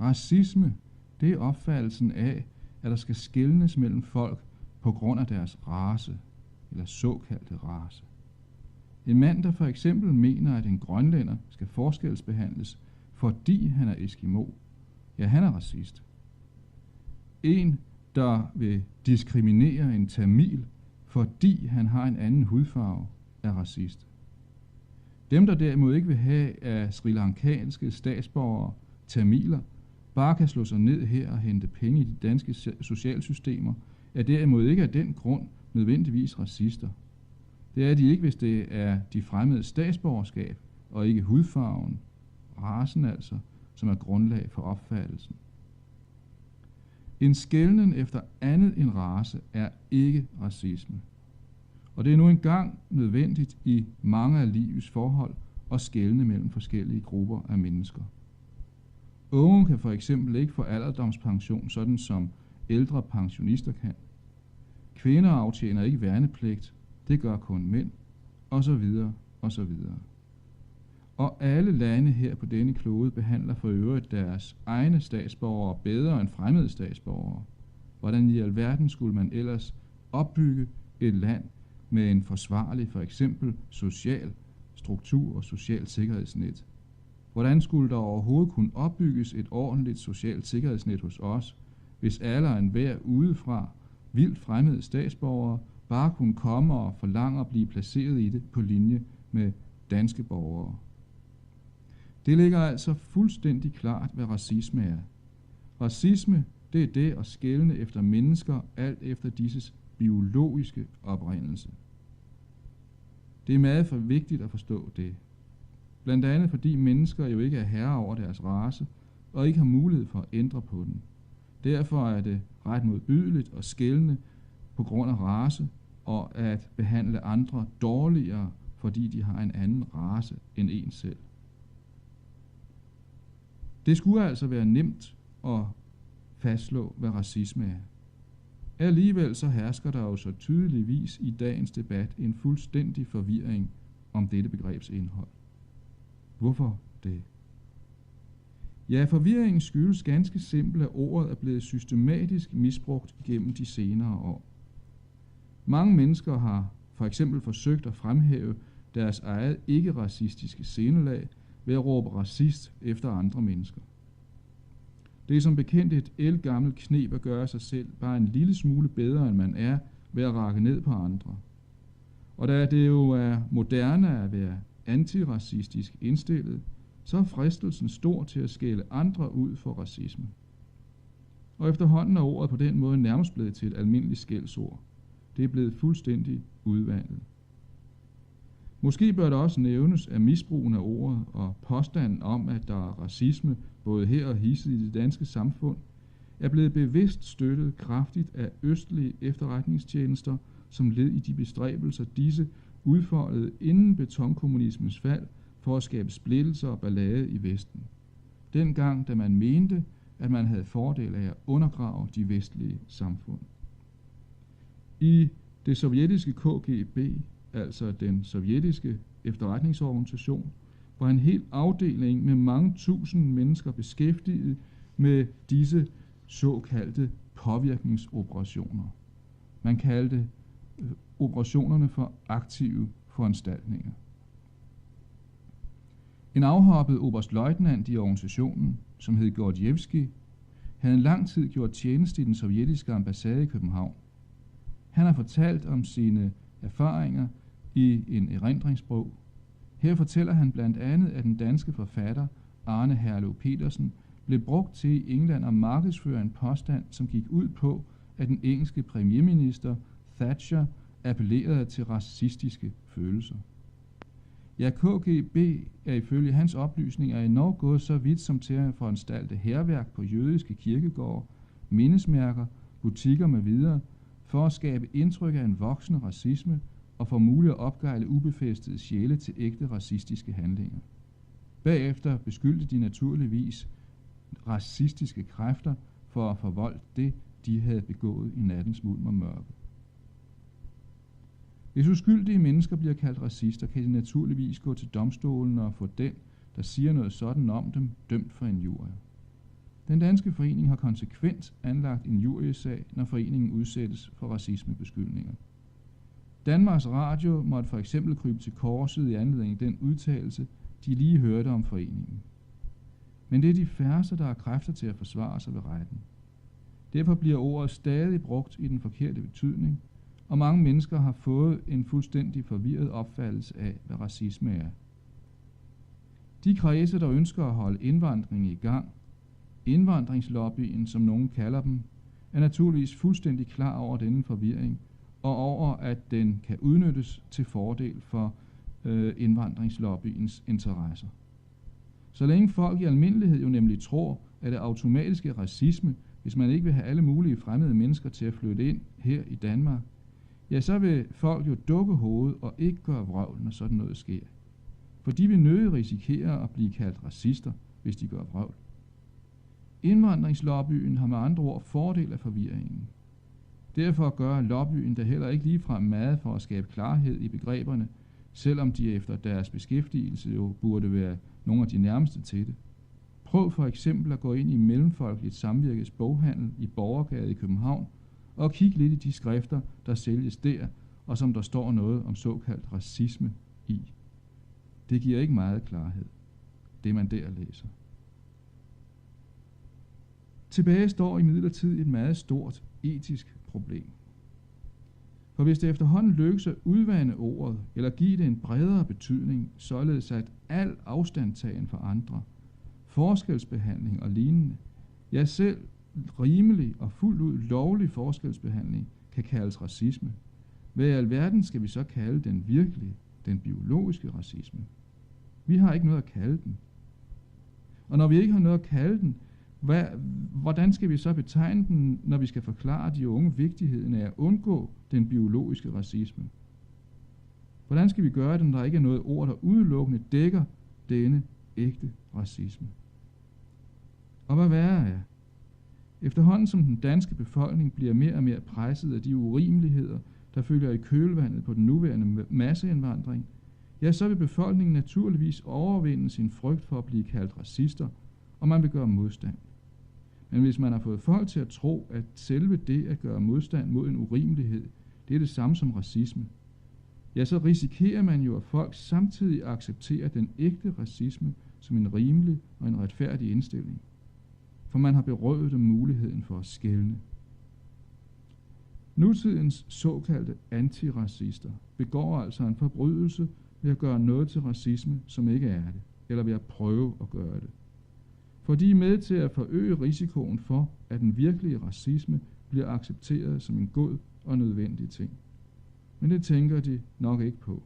Racisme, det er opfattelsen af, at der skal skelnes mellem folk på grund af deres race, eller såkaldte race. En mand, der for eksempel mener, at en grønlænder skal forskelsbehandles, fordi han er eskimo, ja, han er racist. En, der vil diskriminere en tamil, fordi han har en anden hudfarve, er racist. Dem, der derimod ikke vil have, at sri lankanske statsborgere, tamiler, bare kan slå sig ned her og hente penge i de danske socialsystemer, er derimod ikke af den grund nødvendigvis racister. Det er de ikke, hvis det er de fremmede statsborgerskab, og ikke hudfarven, racen altså, som er grundlag for opfattelsen. En skelnen efter andet end race er ikke racisme. Og det er nu engang nødvendigt i mange af livets forhold at skelne mellem forskellige grupper af mennesker. Unge kan for eksempel ikke få alderdomspension, sådan som ældre pensionister kan. Kvinder aftjener ikke værnepligt, det gør kun mænd, osv. osv. Og alle lande her på denne klode behandler for øvrigt deres egne statsborgere bedre end fremmede statsborgere. Hvordan i alverden skulle man ellers opbygge et land med en forsvarlig, for eksempel social struktur og socialt sikkerhedsnet? Hvordan skulle der overhovedet kunne opbygges et ordentligt socialt sikkerhedsnet hos os, hvis alle og enhver udefra vildt fremmede statsborgere bare kunne komme og forlange at blive placeret i det på linje med danske borgere? Det ligger altså fuldstændig klart, hvad racisme er. Racisme, det er det at skelne efter mennesker, alt efter disses biologiske oprindelse. Det er meget for vigtigt at forstå det. Blandt andet fordi mennesker jo ikke er herre over deres race, og ikke har mulighed for at ændre på den. Derfor er det ret modbydeligt at skelne på grund af race, og at behandle andre dårligere, fordi de har en anden race end en selv. Det skulle altså være nemt at fastslå, hvad racisme er. Alligevel så hersker der jo så tydeligvis i dagens debat en fuldstændig forvirring om dette begrebs indhold. Hvorfor det? Ja, forvirringen skyldes ganske simpelt, at ordet er blevet systematisk misbrugt gennem de senere år. Mange mennesker har for eksempel forsøgt at fremhæve deres eget ikke-racistiske sindelag ved at råbe racist efter andre mennesker. Det er som bekendt et ældgammelt kneb at gøre sig selv bare en lille smule bedre, end man er, ved at rakke ned på andre. Og da det jo er moderne at være antiracistisk indstillet, så er fristelsen stor til at skælde andre ud for racisme. Og efterhånden er ordet på den måde nærmest blevet til et almindeligt skældsord. Det er blevet fuldstændig udvandet. Måske bør det også nævnes, at misbrugen af ordet og påstanden om, at der er racisme både her og hisset i det danske samfund, er blevet bevidst støttet kraftigt af østlige efterretningstjenester som led i de bestræbelser, disse udfoldede inden betonkommunismens fald for at skabe splittelser og ballade i Vesten. Dengang, da man mente, at man havde fordel af at undergrave de vestlige samfund. I det sovjetiske KGB, altså den sovjetiske efterretningsorganisation, var en hel afdeling med mange tusind mennesker beskæftiget med disse såkaldte påvirkningsoperationer. Man kaldte operationerne for aktive foranstaltninger. En afhoppet oberstløjtnant i organisationen, som hed Gordievski, havde en lang tid gjort tjeneste i den sovjetiske ambassade i København. Han har fortalt om sine erfaringer i en erindringsbog. Her fortæller han blandt andet, at den danske forfatter Arne Herløv Petersen blev brugt til i England at markedsføre en påstand, som gik ud på, at den engelske premierminister Thatcher appellerede til racistiske følelser. Ja, KGB er ifølge hans oplysninger endnu gået så vidt som til at foranstalte hærværk på jødiske kirkegårde, mindesmærker, butikker med videre, for at skabe indtryk af en voksende racisme og for muligt at opgejle ubefæstede sjæle til ægte racistiske handlinger. Bagefter beskyldte de naturligvis racistiske kræfter for at forvolde det, de havde begået i nattens mulm og mørke. Hvis uskyldige mennesker bliver kaldt racister, kan de naturligvis gå til domstolen og få den, der siger noget sådan om dem, dømt for injurier. Den Danske Forening har konsekvent anlagt injuriesag, når foreningen udsættes for racismebeskyldninger. Danmarks Radio måtte for eksempel krybe til korset i anledning af den udtalelse, de lige hørte om foreningen. Men det er de færreste, der har kræfter til at forsvare sig ved retten. Derfor bliver ordet stadig brugt i den forkerte betydning, og mange mennesker har fået en fuldstændig forvirret opfattelse af, hvad racisme er. De kredse, der ønsker at holde indvandring i gang, indvandringslobbyen, som nogen kalder dem, er naturligvis fuldstændig klar over denne forvirring, og over, at den kan udnyttes til fordel for indvandringslobbyens interesser. Så længe folk i almindelighed jo nemlig tror, at det automatisk er racisme, hvis man ikke vil have alle mulige fremmede mennesker til at flytte ind her i Danmark, ja, så vil folk jo dukke hovedet og ikke gøre vrøvl, når sådan noget sker. For de vil nødig risikere at blive kaldt racister, hvis de gør vrøvl. Indvandringslobbyen har med andre ord fordel af forvirringen. Derfor gør lobbyen da heller ikke ligefrem meget for at skabe klarhed i begreberne, selvom de efter deres beskæftigelse jo burde være nogle af de nærmeste til det. Prøv for eksempel at gå ind i Mellemfolkeligt Samvirkes boghandel i Borgergade i København og kig lidt i de skrifter, der sælges der, og som der står noget om såkaldt racisme i. Det giver ikke meget klarhed, det man der læser. Tilbage står imidlertid et meget stort etisk problem. For hvis det efterhånden lykkes at udvande ordet, eller give det en bredere betydning, således at al afstandtagen fra andre, forskelsbehandling og lignende, ja selv rimelig og fuldt ud lovlig forskelsbehandling kan kaldes racisme, hvad i alverden skal vi så kalde den virkelige, den biologiske racisme? Vi har ikke noget at kalde den. Og når vi ikke har noget at kalde den, hvordan skal vi så betegne den, når vi skal forklare de unge vigtigheden af at undgå den biologiske racisme? Hvordan skal vi gøre det, når der ikke er noget ord, der udelukkende dækker denne ægte racisme? Og hvad værre er, efterhånden som den danske befolkning bliver mere og mere presset af de urimeligheder, der følger i kølvandet på den nuværende masseindvandring, ja, så vil befolkningen naturligvis overvinde sin frygt for at blive kaldt racister, og man vil gøre modstand. Men hvis man har fået folk til at tro, at selve det at gøre modstand mod en urimelighed, det er det samme som racisme, ja, så risikerer man jo, at folk samtidig accepterer den ægte racisme som en rimelig og en retfærdig indstilling. For man har berøvet dem muligheden for at skelne. Nutidens såkaldte antiracister begår altså en forbrydelse ved at gøre noget til racisme, som ikke er det, eller ved at prøve at gøre det. For de er med til at forøge risikoen for, at den virkelige racisme bliver accepteret som en god og nødvendig ting. Men det tænker de nok ikke på.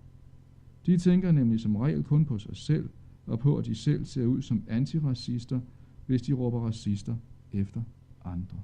De tænker nemlig som regel kun på sig selv, og på at de selv ser ud som antiracister, hvis de råber racister efter andre.